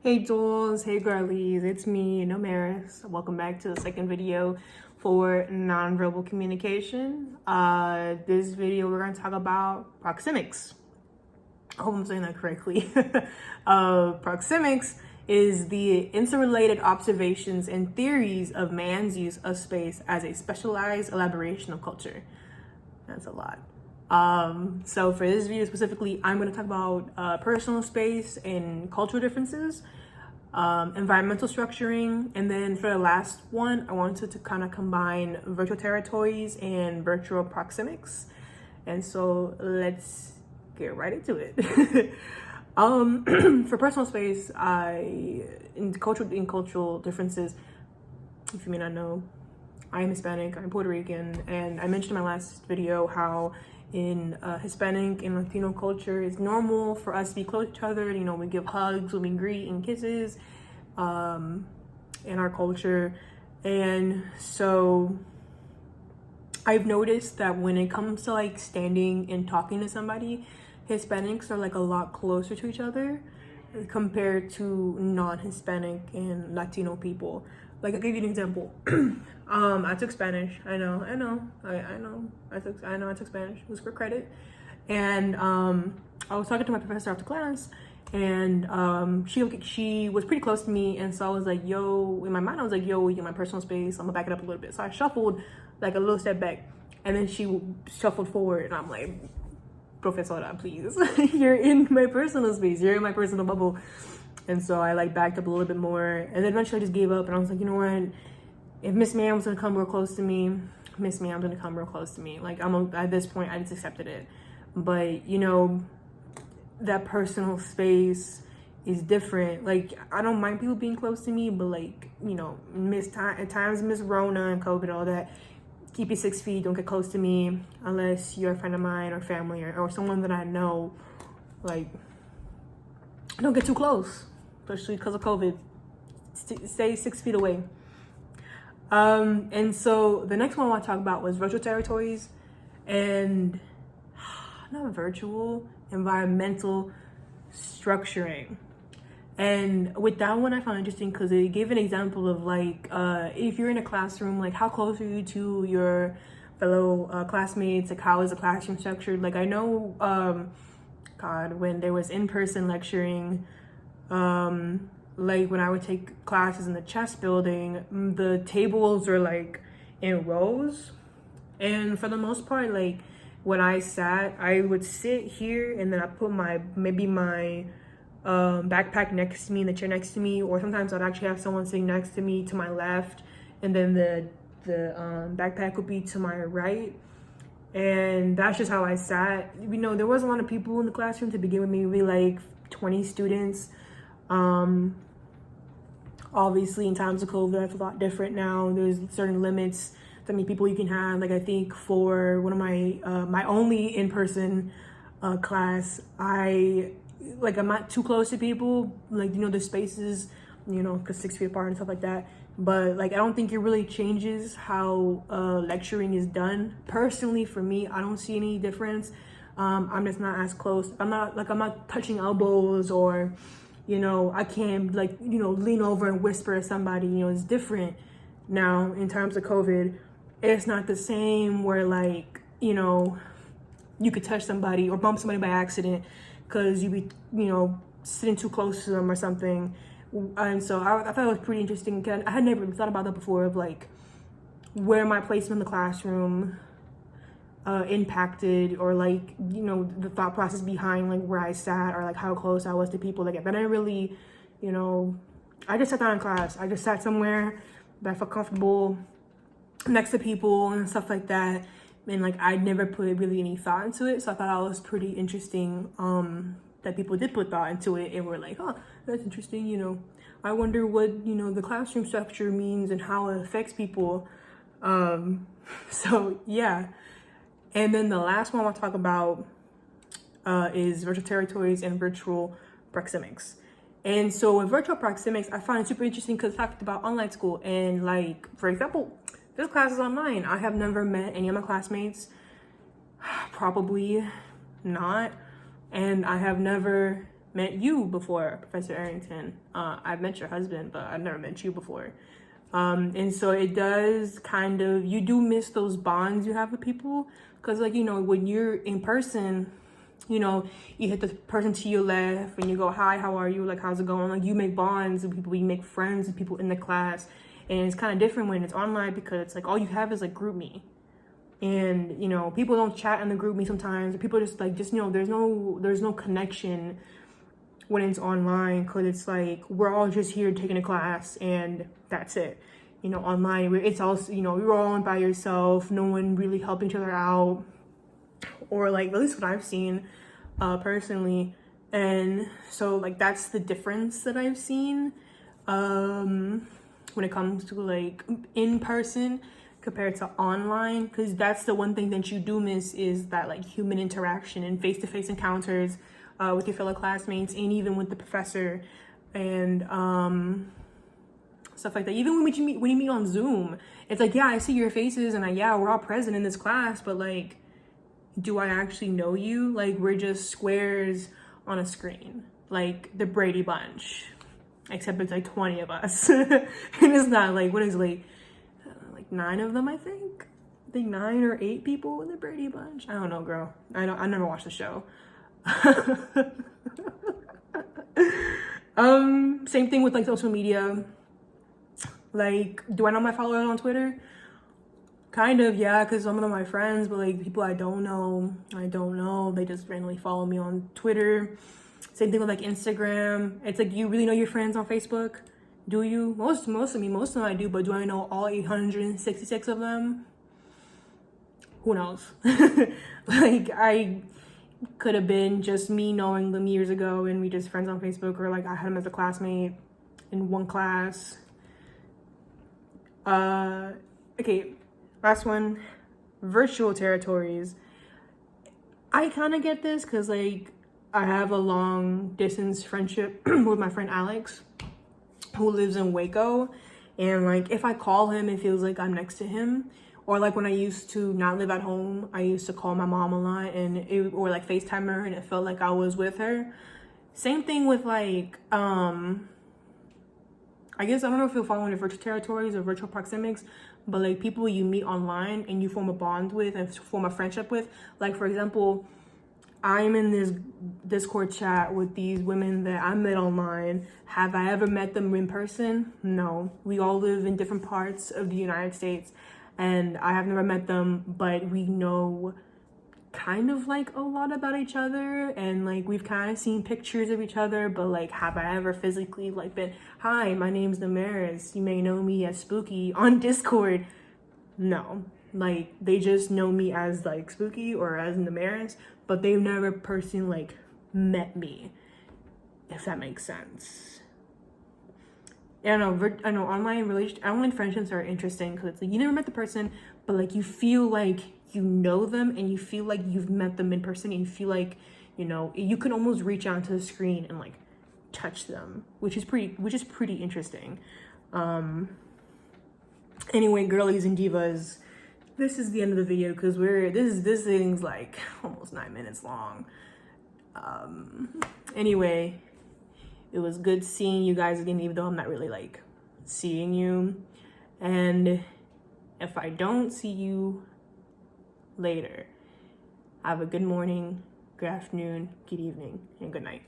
Hey dolls, hey girlies, it's me, Nomaris. Welcome back to the second video for nonverbal communication. This video we're going to talk about proxemics. I hope I'm saying that correctly. Proxemics is the interrelated observations and theories of man's use of space as a specialized elaboration of culture. That's a lot. So for this video specifically, I'm going to talk about personal space and cultural differences, environmental structuring, and then for the last one, I wanted to kind of combine virtual territories and virtual proxemics. And so let's get right into it. For personal space, in cultural differences, if you may not know, I am Hispanic, I'm Puerto Rican, and I mentioned in my last video how in Hispanic and Latino culture, it's normal for us to be close to each other. You know, we give hugs, we greet and kisses in our culture. And so I've noticed that when it comes to like standing and talking to somebody, Hispanics are like a lot closer to each other compared to non-Hispanic and Latino people. Like, I'll give you an example. I took Spanish. I took Spanish. It was for credit. And I was talking to my professor after class, and she was pretty close to me, and so I was like, yo, in my mind I was like, yo, you're my personal space, I'm gonna back it up a little bit. So I shuffled like a little step back, and then she shuffled forward, and I'm like, Professora, please. You're in my personal space, you're in my personal bubble. And so I like backed up a little bit more, and then eventually I just gave up, and I was like, you know what, if Miss Ma'am's gonna come real close to me, Miss Ma'am's gonna come real close to me. Like, at this point I just accepted it. But you know, that personal space is different. Like, I don't mind people being close to me, but like, you know, at times Miss Rona and COVID, all that, keep you 6 feet, don't get close to me unless you're a friend of mine or family or someone that I know. Like, don't get too close, especially because of COVID. Stay 6 feet away. And so the next one I want to talk about was virtual territories and not virtual, environmental structuring. And with that one, I found interesting because it gave an example of like, if you're in a classroom, like how close are you to your fellow classmates? Like, how is the classroom structured? Like, I know, God, when there was in-person lecturing, like when I would take classes in the chess building, the tables are like in rows, and for the most part, like when I sat, I would sit here, and then I put my backpack next to me, in the chair next to me, or sometimes I'd actually have someone sitting next to me to my left, and then the backpack would be to my right. And that's just how I sat. You know, there wasn't a lot of people in the classroom to begin with, maybe like 20 students. Obviously in times of COVID, that's a lot different now. There's certain limits to how many people you can have. Like, I think for one of my only in-person class, I'm not too close to people. Like, you know, the spaces, you know, because 6 feet apart and stuff like that. But like, I don't think it really changes how lecturing is done. Personally, for me, I don't see any difference. I'm just not as close. I'm not touching elbows, or, you know, I can't like, you know, lean over and whisper to somebody. You know, it's different now in terms of COVID. It's not the same where, like, you know, you could touch somebody or bump somebody by accident because you be, you know, sitting too close to them or something. And so I thought it was pretty interesting. I had never thought about that before, of like where my placement in the classroom impacted, or like, you know, the thought process behind like where I sat, or like how close I was to people. Like, but I really, you know, I just sat down in class. I just sat somewhere that I felt comfortable next to people and stuff like that. And like, I never put really any thought into it. So I thought that was pretty interesting, that people did put thought into it and were like, oh, that's interesting. You know, I wonder what, you know, the classroom structure means and how it affects people. So yeah. And then the last one I want to talk about is virtual territories and virtual proxemics. And so with virtual proxemics, I find it super interesting because I talked about online school. And like, for example, this class is online. I have never met any of my classmates, probably not. And I have never met you before, Professor Arrington. I've met your husband, but I've never met you before. And so it does kind of, you do miss those bonds you have with people. Because, like, you know, when you're in person, you know, you hit the person to your left and you go, hi, how are you? Like, how's it going? Like, you make bonds with people, you make friends with people in the class. And it's kind of different when it's online because it's like all you have is like GroupMe. And, you know, people don't chat in the GroupMe sometimes. People just like, just, you know, there's no connection when it's online, because it's like we're all just here taking a class and that's it. You know, online it's also, you know, you're all by yourself, no one really helping each other out, or like at least what I've seen personally. And so like that's the difference that I've seen when it comes to like in person compared to online, because that's the one thing that you do miss is that like human interaction and face-to-face encounters with your fellow classmates and even with the professor and stuff like that. Even when you meet on Zoom, it's like, yeah, I see your faces and we're all present in this class, but like, do I actually know you? Like, we're just squares on a screen, like the Brady Bunch, except it's like 20 of us. And it's not like, what is it, like 9 of them, I think 9 or 8 people in the Brady Bunch. I don't know, girl. I never watched the show. Same thing with like social media. Like, do I know my followers on Twitter? Kind of, yeah, because some of them are my friends, but like people I don't know, they just randomly follow me on Twitter. Same thing with like Instagram. It's like, you really know your friends on Facebook? Do you? Most of them I do, but do I know all 866 of them? Who knows? Like, I could have been just me knowing them years ago and we just friends on Facebook, or like I had him as a classmate in one class. Okay, last one, virtual territories. I kind of get this because like I have a long distance friendship with my friend Alex, who lives in Waco, and like if I call him, it feels like I'm next to him. Or like when I used to not live at home, I used to call my mom a lot or like FaceTime her, and it felt like I was with her. Same thing with like, I guess, I don't know if you'll fall into virtual territories or virtual proxemics, but like people you meet online and you form a bond with and form a friendship with. Like, for example, I'm in this Discord chat with these women that I met online. Have I ever met them in person? No. We all live in different parts of the United States, and I have never met them, but we know kind of like a lot about each other, and like we've kind of seen pictures of each other, but like have I ever physically like been, hi, my name's Damaris, you may know me as Spooky on Discord? No. Like, they just know me as like Spooky or as Damaris, but they've never personally like met me, if that makes sense. I know online friendships are interesting because it's like you never met the person, but like you feel like you know them and you feel like you've met them in person, and you feel like, you know, you can almost reach out to the screen and like touch them, which is pretty interesting. Anyway, girlies and divas, this is the end of the video because this thing's like almost 9 minutes long. Anyway, it was good seeing you guys again, even though I'm not really like seeing you. And if I don't see you later, have a good morning, good afternoon, good evening, and good night.